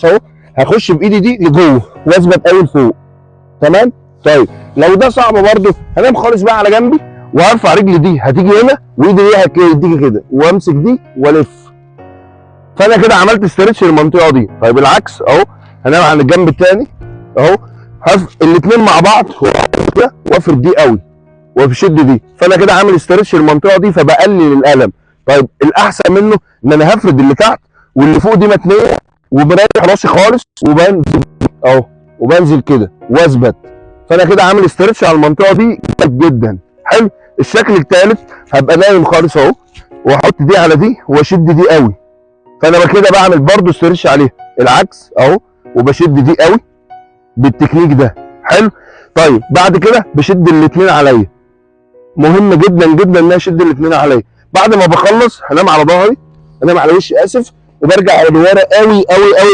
اهو، هخش بايدي دي لجوه واثبت قوي لفوق. تمام. طيب لو ده صعب برده هنام خالص بقى على جنبي، وهرفع رجلي دي هتيجي هنا، وايدي دي هتيجي كده، وامسك دي والف. فانا كده عملت استرتش للمنطقه دي. طيب العكس اهو، هنام على الجنب الثاني اهو، الاثنين مع بعض كده، وافرد دي قوي وبشد دي، فانا كده عامل استرتش للمنطقه دي فبقلل الالم. طيب الاحسن منه ان انا هفرد اللي تحت واللي فوق دي متنيه، وبريح راسي خالص وبنزل اهو، وبنزل كده واثبت. فانا كده عامل استرتش على المنطقه دي جدا. حلو. الشكل الثالث هبقى نايم خالص اهو، واحط دي على دي واشد دي قوي، فانا كده بعمل برضو استرتش عليها. العكس اهو، وبشد دي قوي بالتكنيك ده. حلو. طيب بعد كده بشد الاثنين عليا، مهم جدا جدا ان انا اشد الاثنين عليا. بعد ما بخلص هنام على ظهري، هنام على وشي اسف، وبرجع على لورا قوي قوي قوي